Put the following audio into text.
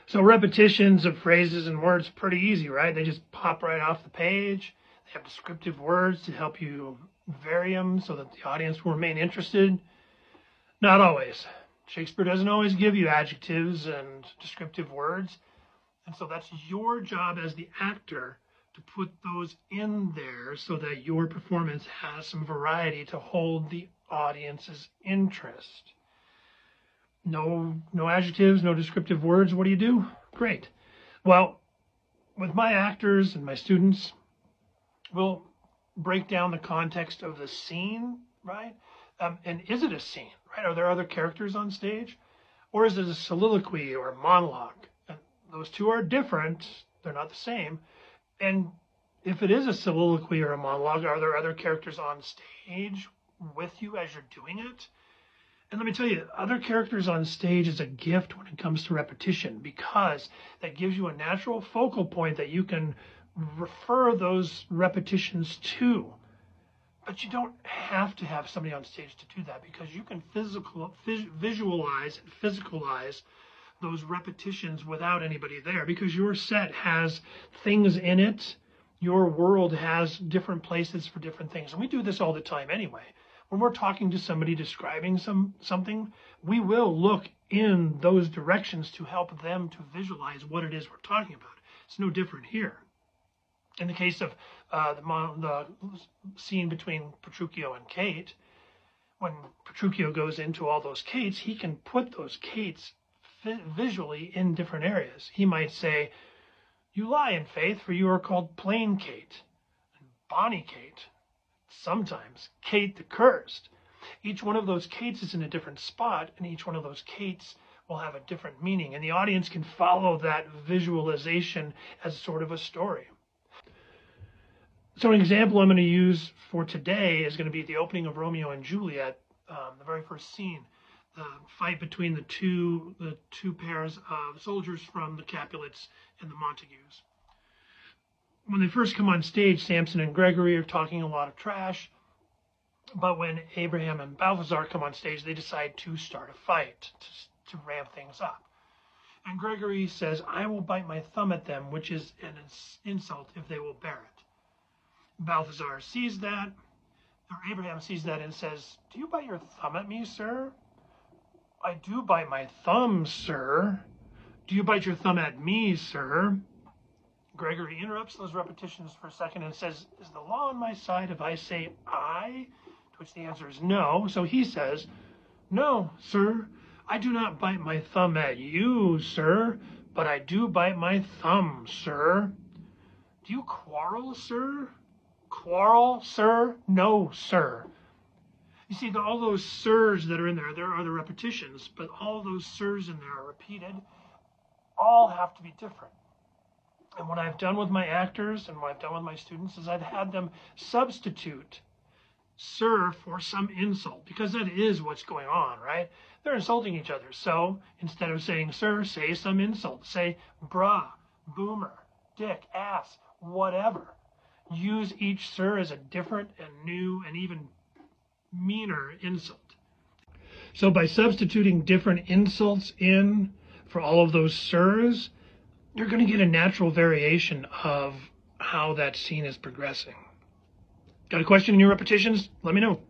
So repetitions of phrases and words, pretty easy, right? They just pop right off the page. They have descriptive words to help you vary them so that the audience will remain interested. Not always. Shakespeare doesn't always give you adjectives and descriptive words. And so that's your job as the actor to put those in there so that your performance has some variety to hold the audience's interest. No adjectives, no descriptive words. What do? Great. Well, with my actors and my students, we'll break down the context of the scene, right? And is it a scene, right? Are there other characters on stage? Or is it a soliloquy or a monologue? And those two are different. They're not the same. And if it is a soliloquy or a monologue, are there other characters on stage with you as you're doing it? And let me tell you, other characters on stage is a gift when it comes to repetition, because that gives you a natural focal point that you can refer those repetitions to. But you don't have to have somebody on stage to do that, because you can visualize and physicalize those repetitions without anybody there, because your set has things in it. Your world has different places for different things. And we do this all the time anyway. When we're talking to somebody describing something, we will look in those directions to help them to visualize what it is we're talking about. It's no different here. In the case of the scene between Petruchio and Kate, when Petruchio goes into all those Kates, he can put those Kates visually in different areas. He might say, "You lie in faith, for you are called plain Kate, and bonny Kate, sometimes Kate the cursed." Each one of those Kates is in a different spot, and each one of those Kates will have a different meaning, and the audience can follow that visualization as sort of a story. So an example I'm going to use for today is going to be the opening of Romeo and Juliet, the very first scene, the fight between the two pairs of soldiers from the Capulets and the Montagues. When they first come on stage, Samson and Gregory are talking a lot of trash, but when Abraham and Balthazar come on stage, they decide to start a fight, to ramp things up. And Gregory says, "I will bite my thumb at them, which is an insult if they will bear it." Balthazar sees that, or Abraham sees that and says, "Do you bite your thumb at me, sir?" "I do bite my thumb, sir." "Do you bite your thumb at me, sir?" Gregory interrupts those repetitions for a second and says, "Is the law on my side if I say I?" To which the answer is no. So he says, "No, sir, I do not bite my thumb at you, sir, but I do bite my thumb, sir." "Do you quarrel, sir?" "Quarrel, sir? No, sir." You see, all those sirs that are in there are the repetitions, but all those sirs in there are repeated, all have to be different. And what I've done with my actors and what I've done with my students is I've had them substitute sir for some insult, because that is what's going on, right? They're insulting each other. So instead of saying sir, say some insult. Say brah, boomer, dick, ass, whatever. Use each sir as a different and new and even meaner insult. So by substituting different insults in for all of those sirs, you're going to get a natural variation of how that scene is progressing. Got a question in your repetitions? Let me know.